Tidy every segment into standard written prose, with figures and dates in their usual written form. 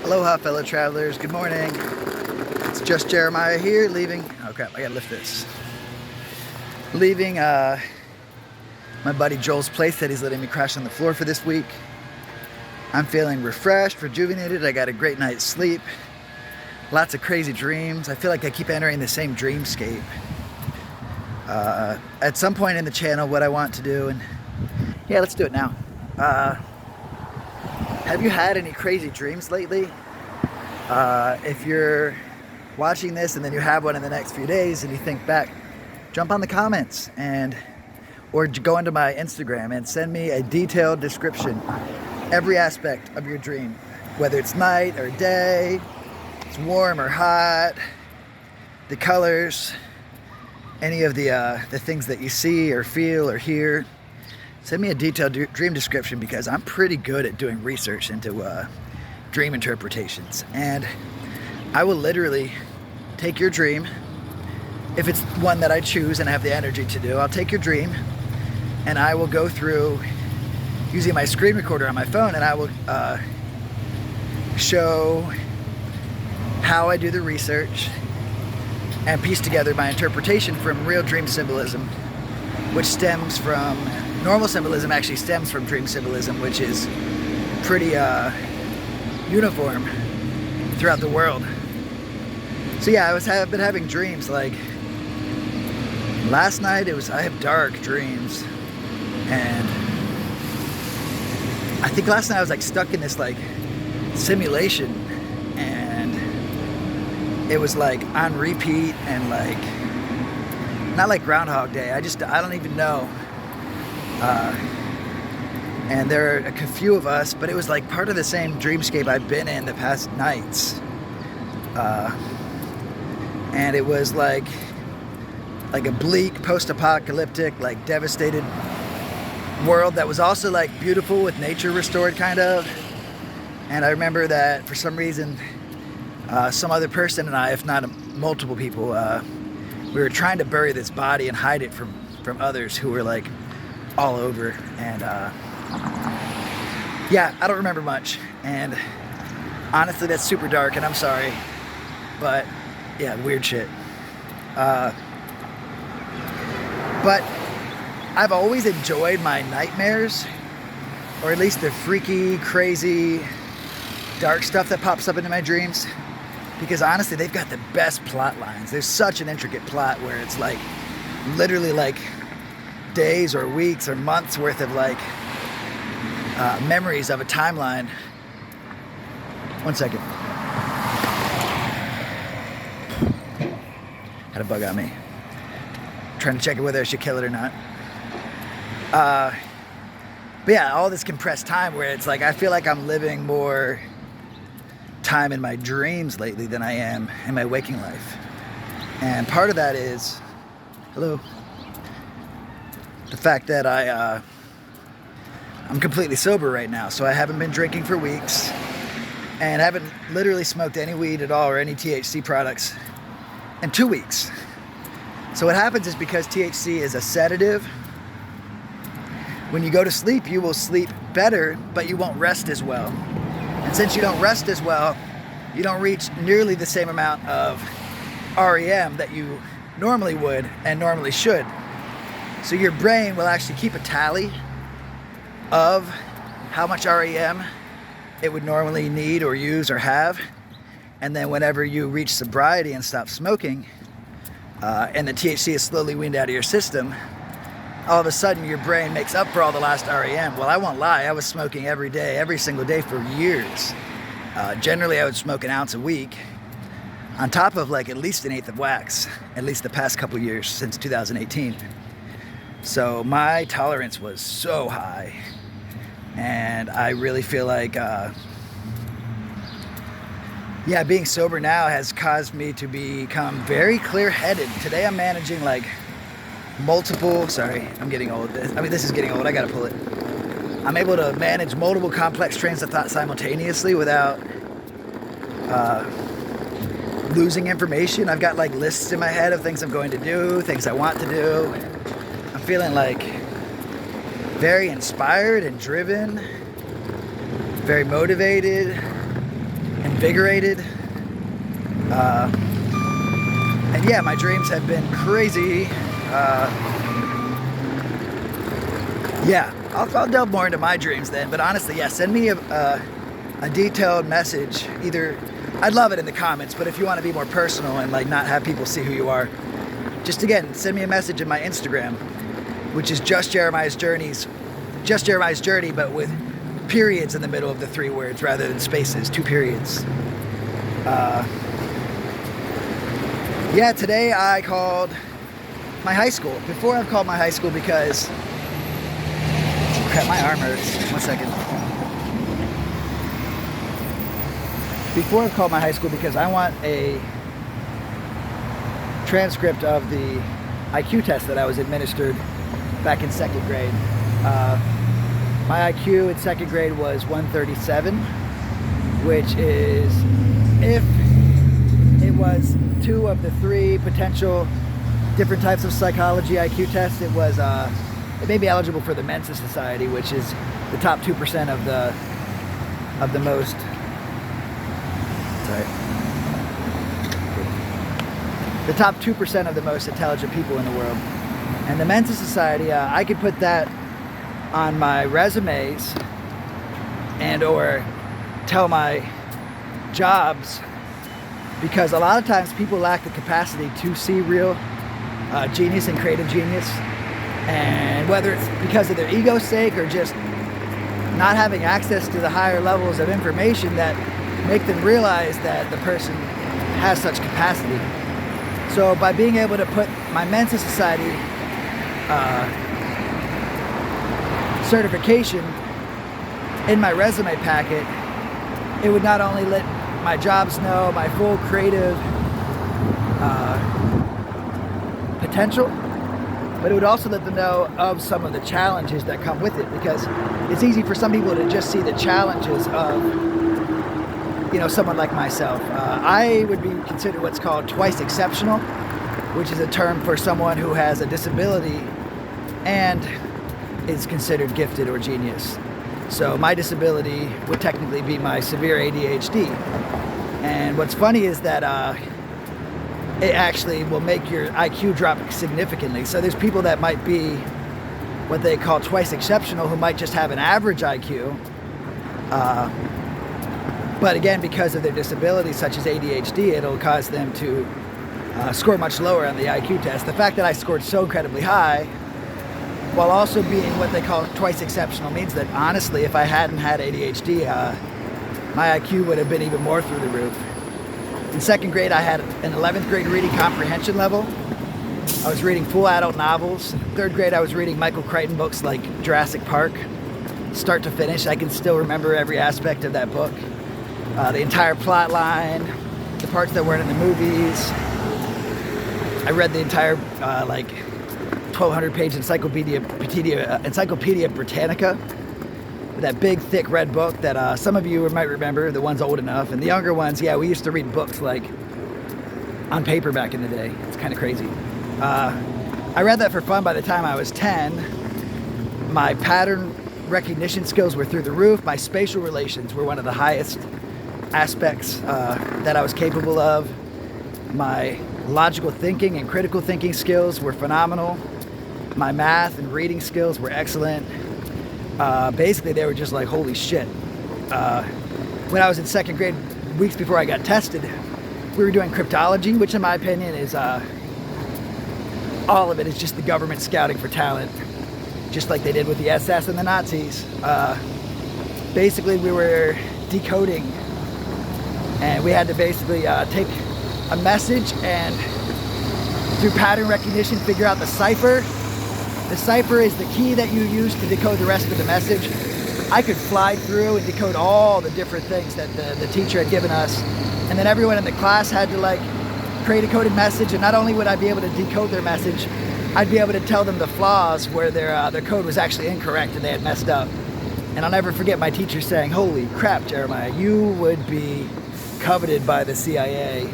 Aloha, fellow travelers. Good morning. It's just Jeremiah here, leaving. Oh crap, I gotta lift this. Leaving my buddy Joel's place that he's letting me crash on the floor for this week. I'm feeling refreshed, rejuvenated. I got a great night's sleep. Lots of crazy dreams. I feel like I keep entering the same dreamscape. At some point in the channel, what I want to do, and yeah, let's do it now. Have you had any crazy dreams lately? If you're watching this and then you have one in the next few days and you think back, jump on the comments or go into my Instagram and send me a detailed description, every aspect of your dream, whether it's night or day, it's warm or hot, the colors, any of the things that you see or feel or hear. Send me a detailed dream description because I'm pretty good at doing research into dream interpretations. And I will literally take your dream, if it's one that I choose and have the energy to do, I'll take your dream and I will go through using my screen recorder on my phone, and I will show how I do the research and piece together my interpretation from real dream symbolism, which stems from normal symbolism, actually stems from dream symbolism, which is pretty uniform throughout the world. So yeah, I've been having dreams. Like last night, I have dark dreams, and I think last night I was like stuck in this like simulation, and it was like on repeat, and like not like Groundhog Day. I don't even know. And there are a few of us, but it was like part of the same dreamscape I've been in the past nights. And it was like a bleak, post-apocalyptic, like devastated world that was also like beautiful with nature restored, kind of. And I remember that for some reason, some other person and I, if not multiple people, we were trying to bury this body and hide it from others who were like all over. And yeah, I don't remember much, and honestly that's super dark, and I'm sorry, but yeah, weird shit. But I've always enjoyed my nightmares, or at least the freaky, crazy, dark stuff that pops up into my dreams, because honestly they've got the best plot lines. There's such an intricate plot where it's like literally like days or weeks or months worth of like memories of a timeline. One second. Had a bug on me. Trying to check whether I should kill it or not. But yeah, all this compressed time where it's like I feel like I'm living more time in my dreams lately than I am in my waking life. And part of that is, hello, the fact that I'm completely sober right now, so I haven't been drinking for weeks and haven't literally smoked any weed at all or any THC products in 2 weeks. So what happens is, because THC is a sedative, when you go to sleep, you will sleep better, but you won't rest as well. And since you don't rest as well, you don't reach nearly the same amount of REM that you normally would and normally should. So your brain will actually keep a tally of how much REM it would normally need or use or have. And then whenever you reach sobriety and stop smoking, and the THC is slowly weaned out of your system, all of a sudden your brain makes up for all the lost REM. Well, I won't lie, I was smoking every day, every single day for years. Generally I would smoke an ounce a week, on top of like at least an eighth of wax, at least the past couple years since 2018. So my tolerance was so high, and I really feel like, yeah, being sober now has caused me to become very clear-headed. Today I'm managing like multiple, sorry, I'm getting old. This is getting old, I gotta pull it. I'm able to manage multiple complex trains of thought simultaneously without losing information. I've got like lists in my head of things I'm going to do, things I want to do. I'm feeling like very inspired and driven, very motivated, and invigorated. And yeah, my dreams have been crazy. Yeah, I'll delve more into my dreams then. But honestly, yeah, send me a detailed message. Either, I'd love it in the comments, but if you want to be more personal and like not have people see who you are, just again, send me a message in my Instagram, which is just Jeremiah's Journey, but with periods in the middle of the 3 words rather than spaces, 2 periods. Yeah, today I called my high school. Before I've called my high school because, crap, my arm hurts. 1 second. Before I've called my high school because I want a transcript of the IQ test that I was administered back in 2nd grade. My IQ in 2nd grade was 137, which is, if it was 2 of the 3 potential different types of psychology IQ tests, it may be eligible for the Mensa Society, which is the top 2% of the most. Sorry. The top 2% of the most intelligent people in the world. And the Mensa Society, I could put that on my resumes and or tell my jobs, because a lot of times people lack the capacity to see real genius and creative genius, and whether it's because of their ego's sake or just not having access to the higher levels of information that make them realize that the person has such capacity. So by being able to put my Mensa Society certification in my resume packet, it would not only let my jobs know my full creative potential, but it would also let them know of some of the challenges that come with it, because it's easy for some people to just see the challenges of, you know, someone like myself. I would be considered what's called twice exceptional, which is a term for someone who has a disability and is considered gifted or genius. So my disability would technically be my severe ADHD. And what's funny is that it actually will make your IQ drop significantly. So there's people that might be what they call twice exceptional, who might just have an average IQ. But again, because of their disability, such as ADHD, it'll cause them to score much lower on the IQ test. The fact that I scored so incredibly high, while also being what they call twice exceptional, means that honestly, if I hadn't had ADHD, my IQ would have been even more through the roof. In 2nd grade, I had an 11th grade reading comprehension level. I was reading full adult novels. 3rd grade, I was reading Michael Crichton books like Jurassic Park, start to finish. I can still remember every aspect of that book. The entire plot line, the parts that weren't in the movies. I read the entire 1,200-page Encyclopedia Britannica, that big, thick red book that some of you might remember, the ones old enough, and the younger ones, yeah, we used to read books like on paper back in the day. It's kind of crazy. I read that for fun. By the time I was 10, my pattern recognition skills were through the roof. My spatial relations were one of the highest aspects that I was capable of. My logical thinking and critical thinking skills were phenomenal. My math and reading skills were excellent. Basically, they were just like, holy shit. When I was in 2nd grade, weeks before I got tested, we were doing cryptology, which in my opinion is, all of it is just the government scouting for talent, just like they did with the SS and the Nazis. Basically, we were decoding, and we had to basically take a message and through pattern recognition figure out the cipher. The cipher is the key that you use to decode the rest of the message. I could fly through and decode all the different things that the teacher had given us, and then everyone in the class had to like create a coded message, and not only would I be able to decode their message, I'd be able to tell them the flaws where their code was actually incorrect and they had messed up. And I'll never forget my teacher saying, holy crap, Jeremiah, you would be coveted by the CIA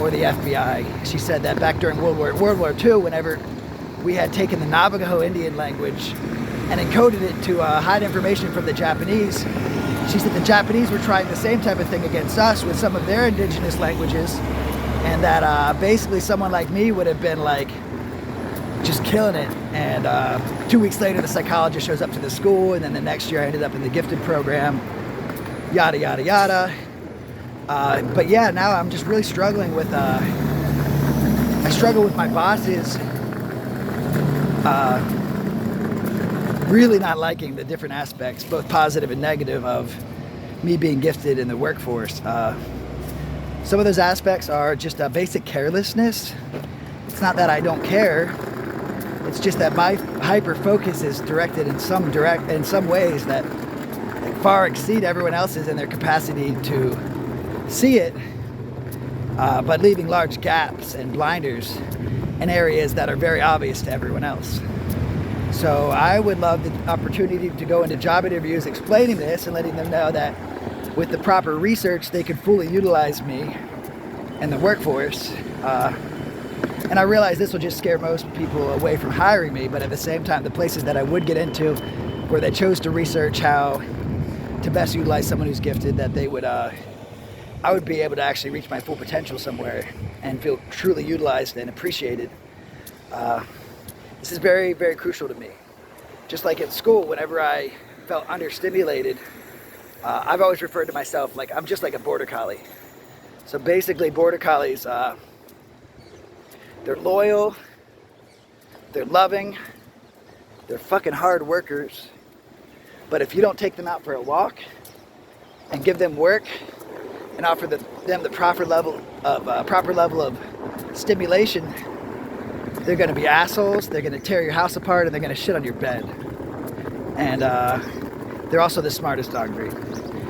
or the FBI. She said that back during World War II, whenever we had taken the Navajo Indian language and encoded it to hide information from the Japanese. She said the Japanese were trying the same type of thing against us with some of their indigenous languages, and that basically someone like me would have been like just killing it. And 2 weeks later, the psychologist shows up to the school, and then the next year I ended up in the gifted program, yada, yada, yada. But yeah, now I'm just really struggling with, I struggle with my bosses really not liking the different aspects, both positive and negative, of me being gifted in the workforce. Some of those aspects are just a basic carelessness. It's not that I don't care. It's just that my hyper focus is directed in some ways that far exceed everyone else's in their capacity to see it, but leaving large gaps and blinders in areas that are very obvious to everyone else. So I would love the opportunity to go into job interviews explaining this and letting them know that with the proper research, they could fully utilize me in the workforce. And I realize this will just scare most people away from hiring me, but at the same time, the places that I would get into where they chose to research how to best utilize someone who's gifted, that they would, I would be able to actually reach my full potential somewhere and feel truly utilized and appreciated. This is very, very crucial to me. Just like at school, whenever I felt understimulated, I've always referred to myself like I'm just like a border collie. So basically, border collies, they're loyal, they're loving, they're fucking hard workers. But if you don't take them out for a walk and give them work and offer them the proper level of stimulation, they're going to be assholes. They're going to tear your house apart, and they're going to shit on your bed. And they're also the smartest dog breed.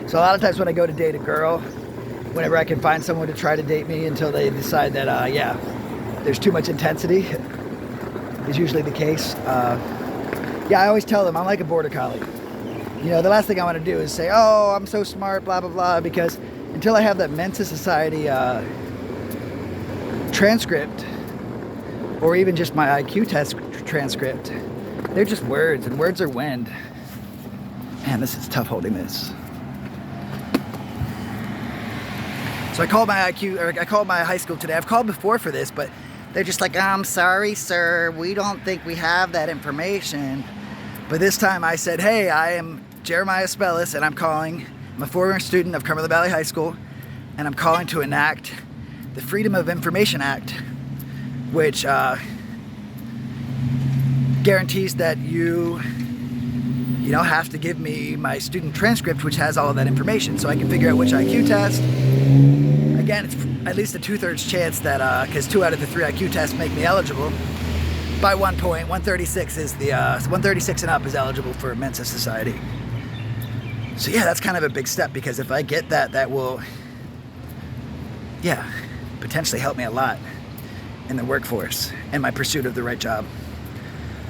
So a lot of times when I go to date a girl, whenever I can find someone to try to date me until they decide that, yeah, there's too much intensity, is usually the case. Yeah, I always tell them I'm like a border collie. You know, the last thing I want to do is say, oh, I'm so smart, blah, blah, blah, because until I have that Mensa Society transcript, or even just my IQ test transcript, they're just words, and words are wind. Man, this is tough holding this. So I called my high school today. I've called before for this, but they're just like, I'm sorry, sir, we don't think we have that information. But this time I said, hey, I am Jeremiah Spellis, and I'm a former student of Cumberland Valley High School, and I'm calling to enact the Freedom of Information Act, which guarantees that you have to give me my student transcript, which has all of that information, so I can figure out which IQ test. Again, it's at least a 2/3 chance that, because 2 out of the 3 IQ tests make me eligible by 1 point. 136 is the 136 and up is eligible for Mensa Society. So yeah, that's kind of a big step, because if I get that, that will, yeah, potentially help me a lot in the workforce and my pursuit of the right job.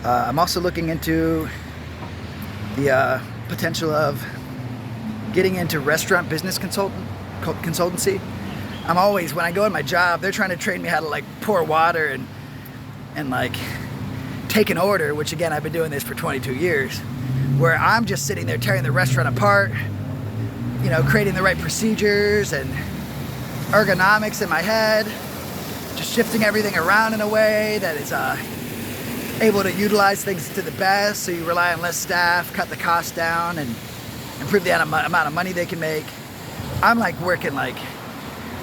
I'm also looking into the potential of getting into restaurant business consultancy. I'm always, when I go in my job, they're trying to train me how to like pour water and like take an order, which again, I've been doing this for 22 years, where I'm just sitting there tearing the restaurant apart, you know, creating the right procedures and ergonomics in my head, just shifting everything around in a way that is able to utilize things to the best, so you rely on less staff, cut the cost down, and improve the amount of money they can make. I'm like working like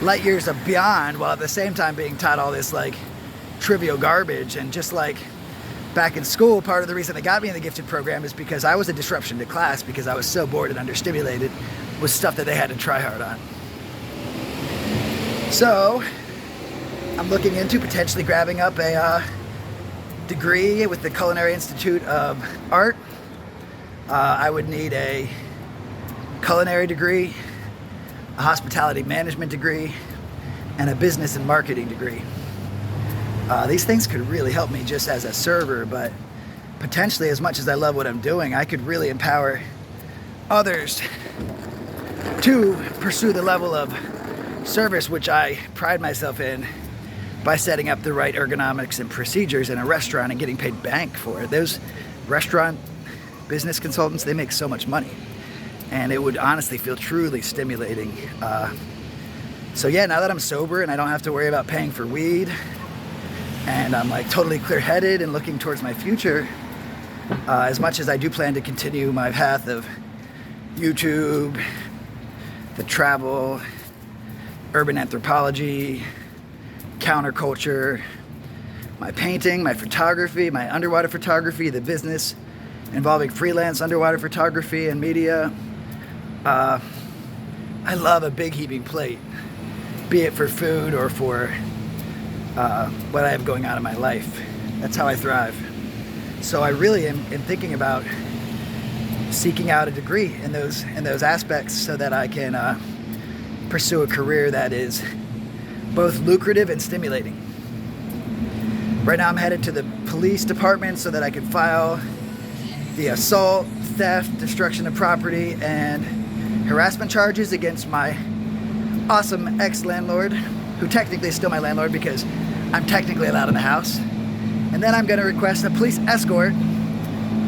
light years of beyond, while at the same time being taught all this like trivial garbage. And just like back in school, part of the reason they got me in the gifted program is because I was a disruption to class, because I was so bored and understimulated with stuff that they had to try hard on. So I'm looking into potentially grabbing up a degree with the Culinary Institute of Art. I would need a culinary degree, a hospitality management degree, and a business and marketing degree. These things could really help me just as a server, but potentially, as much as I love what I'm doing, I could really empower others to pursue the level of service which I pride myself in, by setting up the right ergonomics and procedures in a restaurant and getting paid bank for it. Those restaurant business consultants, they make so much money. and it would honestly feel truly stimulating. So yeah, now that I'm sober and I don't have to worry about paying for weed, and I'm like totally clear-headed and looking towards my future, as much as I do plan to continue my path of YouTube, the travel, urban anthropology, counterculture, my painting, my photography, my underwater photography, the business involving freelance underwater photography and media. I love a big heaping plate, be it for food or for what I have going on in my life. That's how I thrive. So I really am thinking about seeking out a degree in those aspects so that I can pursue a career that is both lucrative and stimulating. Right now I'm headed to the police department so that I can file the assault, theft, destruction of property, and harassment charges against my awesome ex-landlord, who technically is still my landlord because I'm technically allowed in the house. And then I'm going to request a police escort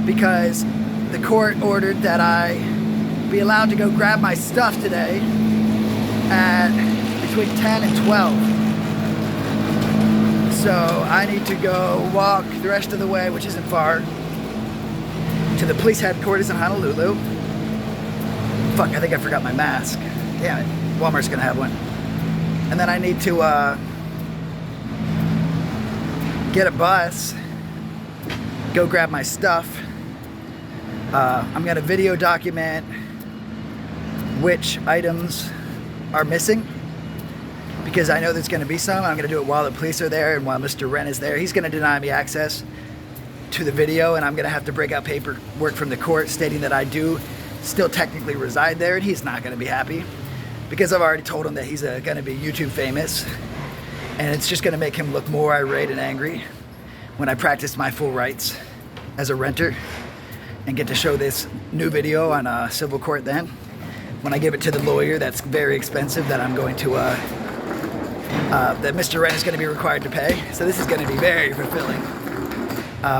because the court ordered that I be allowed to go grab my stuff today at between 10 and 12. So I need to go walk the rest of the way, which isn't far, to the police headquarters in Honolulu. Fuck, I think I forgot my mask. Damn it, Walmart's gonna have one. And then I need to get a bus, go grab my stuff. I'm gonna video document which items are missing, because I know there's gonna be some. I'm gonna do it while the police are there and while Mr. Wren is there. He's gonna deny me access to the video, and I'm gonna have to break out paperwork from the court stating that I do still technically reside there, and he's not gonna be happy because I've already told him that he's gonna be YouTube famous, and it's just gonna make him look more irate and angry when I practice my full rights as a renter and get to show this new video on a civil court then. When I give it to the lawyer that's very expensive that I'm going to, that Mr. Wren is gonna be required to pay. So this is gonna be very fulfilling.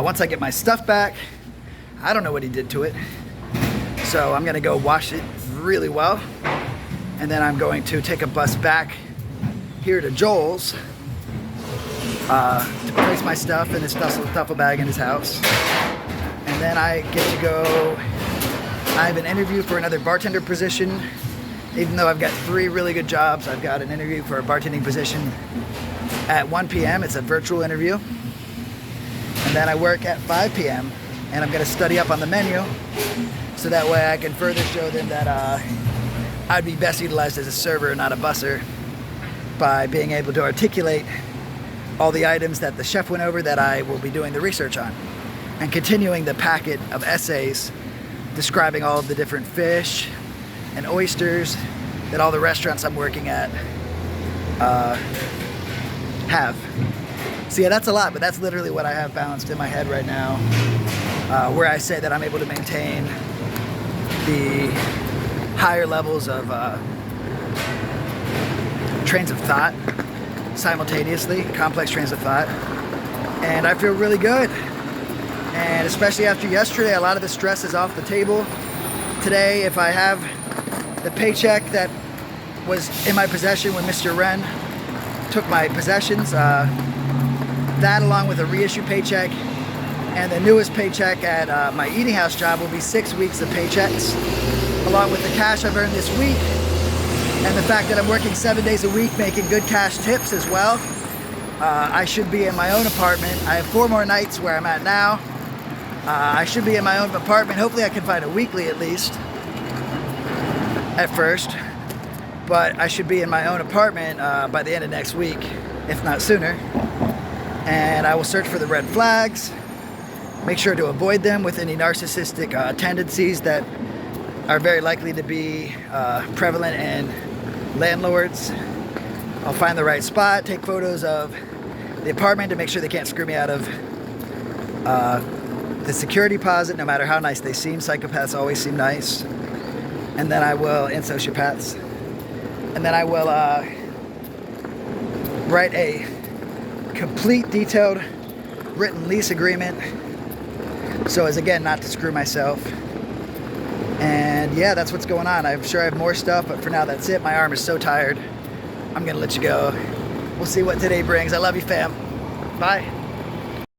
Once I get my stuff back, I don't know what he did to it. So I'm gonna go wash it really well. And then I'm going to take a bus back here to Joel's to place my stuff in his duffel bag in his house. And then I get to go, I have an interview for another bartender position. Even though I've got 3 really good jobs, I've got an interview for a bartending position at 1 p.m. It's a virtual interview. And then I work at 5 p.m. and I'm gonna study up on the menu so that way I can further show them that I'd be best utilized as a server, not a busser, by being able to articulate all the items that the chef went over that I will be doing the research on, and continuing the packet of essays describing all of the different fish and oysters that all the restaurants I'm working at have. So yeah, that's a lot, but that's literally what I have balanced in my head right now, where I say that I'm able to maintain the higher levels of trains of thought simultaneously, complex trains of thought, and I feel really good. And especially after yesterday, a lot of the stress is off the table. Today, if I have the paycheck that was in my possession when Mr. Wren took my possessions, that along with a reissue paycheck and the newest paycheck at my eating house job will be 6 weeks of paychecks, along with the cash I've earned this week and the fact that I'm working 7 days a week making good cash tips as well. I should be in my own apartment. I have 4 more nights where I'm at now. I should be in my own apartment. Hopefully I can find a weekly at least at first, but I should be in my own apartment by the end of next week, if not sooner. And I will search for the red flags, make sure to avoid them with any narcissistic tendencies that are very likely to be prevalent in landlords. I'll find the right spot, take photos of the apartment to make sure they can't screw me out of the security deposit, no matter how nice they seem. Psychopaths always seem nice. And then I will, and sociopaths. And then I will write a complete detailed written lease agreement so as again not to screw myself. And yeah, that's what's going on. I'm sure I have more stuff, but for now that's it. My arm is so tired. I'm gonna let you go. We'll see what today brings. I love you, fam. Bye.